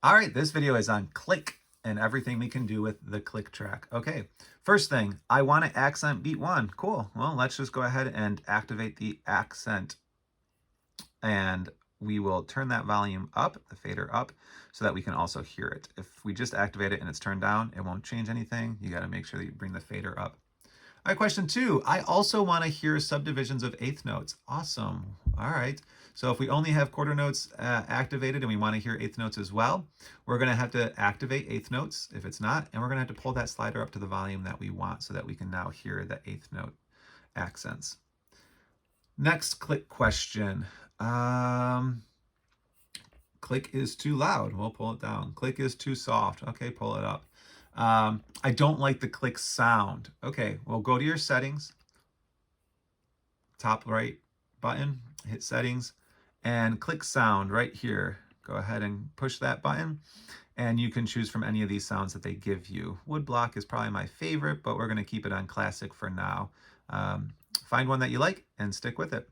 All right, this video is on click and everything we can do with the click track. Okay, first thing, I want to accent beat one. Cool. Well, let's just go ahead and activate the accent, and we will turn that volume up, the fader up, so that we can also hear it. If we just activate it and it's turned down, it won't change anything. You got to make sure that you bring the fader up. All right, question two. I also want to hear subdivisions of eighth notes. Awesome. All right. So if we only have quarter notes activated and we want to hear eighth notes as well, we're going to have to activate eighth notes if it's not, and we're going to have to pull that slider up to the volume that we want so that we can now hear the eighth note accents. Next click question. Click is too loud. We'll pull it down. Click is too soft. Okay, pull it up. I don't like the click sound. Okay, well, go to your settings, top right button, hit settings, and click sound right here. Go ahead and push that button, and you can choose from any of these sounds that they give you. Woodblock is probably my favorite, but we're going to keep it on classic for now. Find one that you like and stick with it.